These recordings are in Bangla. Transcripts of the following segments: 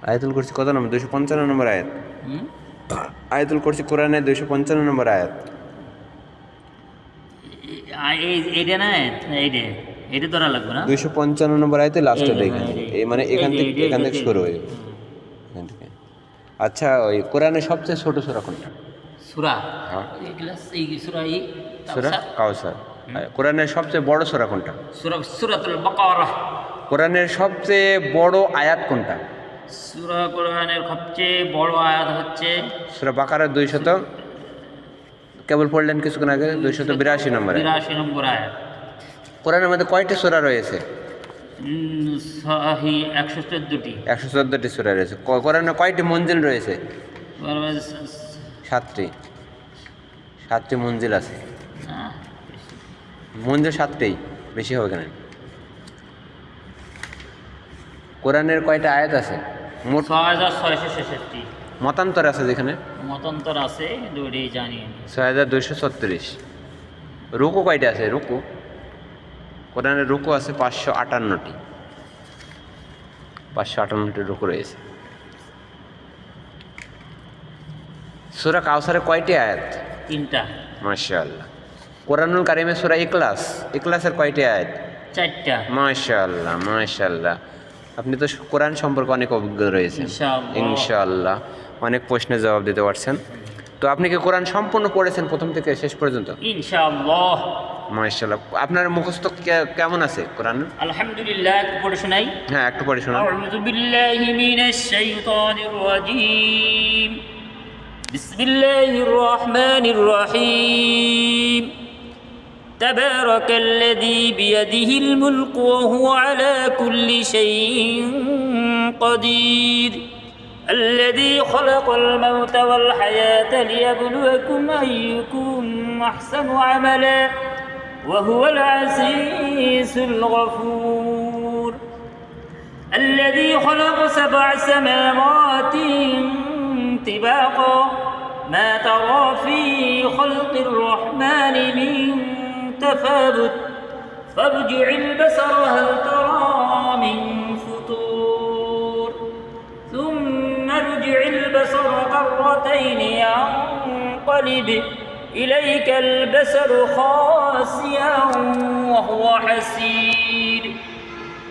আয়াতুল কুরসি কত নম্বর? 255 নম্বর আয়াত। আয়াতুল কুরসি কোরআনের 255 নম্বর আয়াত। এইটা না, এইটা ধরা লাগবে না। 255 নম্বর আয়াতে লাস্টের এখানে, এই মানে এখান থেকে শুরু হয়ে এখান থেকে। আচ্ছা, ওই কোরআনের সবচেয়ে ছোট সূরা কোনটা? সূরা হ্যাঁ, এই সূরা সূরা কাউসার। কোরআনের সবচেয়ে বড় সূরা কোনটা? সূরাতুল বাকারা। কোরআনের সবচেয়ে বড় আয়াত কোনটা? কোরআনের সবচেয়ে বড় আয়াত হচ্ছে সূরা বাকারা 200, কেবল পড়লেন কিছুক্ষণ আগে, 282 নম্বর আয়াত। 82 নম্বর আয়াত। কোরআনের মধ্যে কয়টি সূরা রয়েছে? 114টি। 114টি সূরা রয়েছে। কোরআনে কয়টি মঞ্জিল রয়েছে? 7টি মঞ্জিল আছে। মঞ্জিল 7টি, বেশি হবে কেন? কোরআনের কয়টা আয়াত আছে? মোট 6666টি। মতান্তর আছে, যেখানে মতান্তর আছে কিন্তু ওটাই জানি। 6236। রুকু কয়টা আছে? রুকু, কোরআনের রুকু আছে 558টি। 558টি রুকু রয়েছে। সূরা কাউসারে কয়টি আয়াত? 3টা। মাশাআল্লাহ। কোরআনুল কারিমে সূরা ইখলাসের কয়টি আয়াত? 4টা। মাশাআল্লাহ। আপনি তো কোরআন সম্পর্কে অনেক অভিজ্ঞ রয়েছেন, ইনশাআল্লাহ অনেক প্রশ্নের জবাব দিতে পারছেন। তো আপনি কি কোরআন সম্পূর্ণ পড়েছেন প্রথম থেকে শেষ পর্যন্ত? ইনশাআল্লাহ। মাশাআল্লাহ। আপনার মুখস্থ কেমন আছে কোরআন? আলহামদুলিল্লাহ। একটু পড়ে শোনাই? হ্যাঁ, একটু পড়ে শোনান। আউযু বিল্লাহি মিনাশ শাইতানির রাজীম। বিসমিল্লাহির রহমানির রহিম। تبارك الذي بيده الملك وهو على كل شيء قدير الذي خلق الموت والحياة ليبلوكم أيكم أحسن عملا وهو العزيز الغفور الذي خلق 7 سماوات طباقا ما ترى في خلق الرحمن من تفاوت فارجع البصر هل ترى من فطور ثم ارجع البصر كرتين ينقلب إليك البصر خاسئا وهو حسير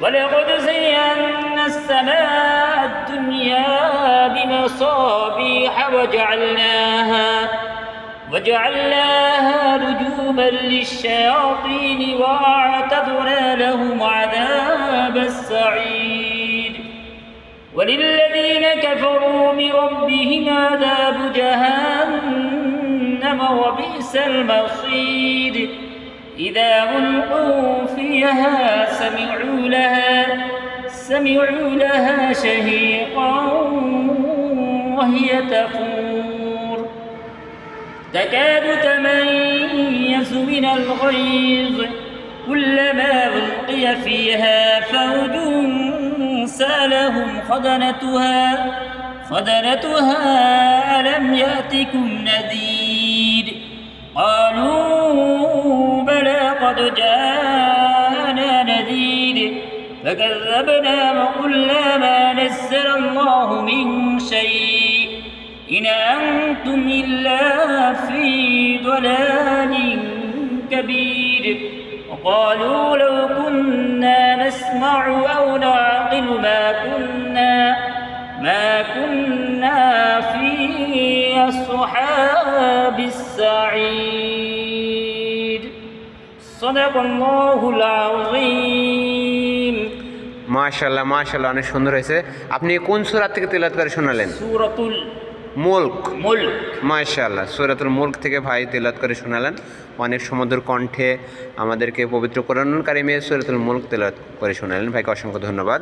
ولقد زينا السماء الدنيا بمصابيح وجعلناها رجوما للشياطين وأعتدنا لهم عذاب السعير وللذين كفروا بربهم عذاب جهنم وبئس المصير إذا ألقوا فيها سمعوا لها شهيقا وهي تفور تكاد تميز من الغيظ كلما ألقي فيها فوج سألهم خزنتها ألم يأتكم نذير قالوا بلى قد جاءنا نذير فكذبنا وقلنا ما نزل الله من شيء إن أنتم إلا في ضلال كبير وقالوا لو كنا نسمع أو نعقل ما كنا في أصحاب السعير صدق الله العظيم মাশাআল্লাহ, অনেক সুন্দর হয়েছে। আপনি কোন সূরা থেকে তিলাওয়াত করে শোনালেন? সূরাতুল মুলক। মাশাআল্লাহ, সূরাতুল মুলক থেকে ভাই তিলাওয়াত করে শোনালেন অনেক সুমধুর কণ্ঠে। আমাদেরকে পবিত্র কোরআনুল কারিমে সূরাতুল মুলক তিলাওয়াত করে শোনালেন। ভাইকে অসংখ্য ধন্যবাদ।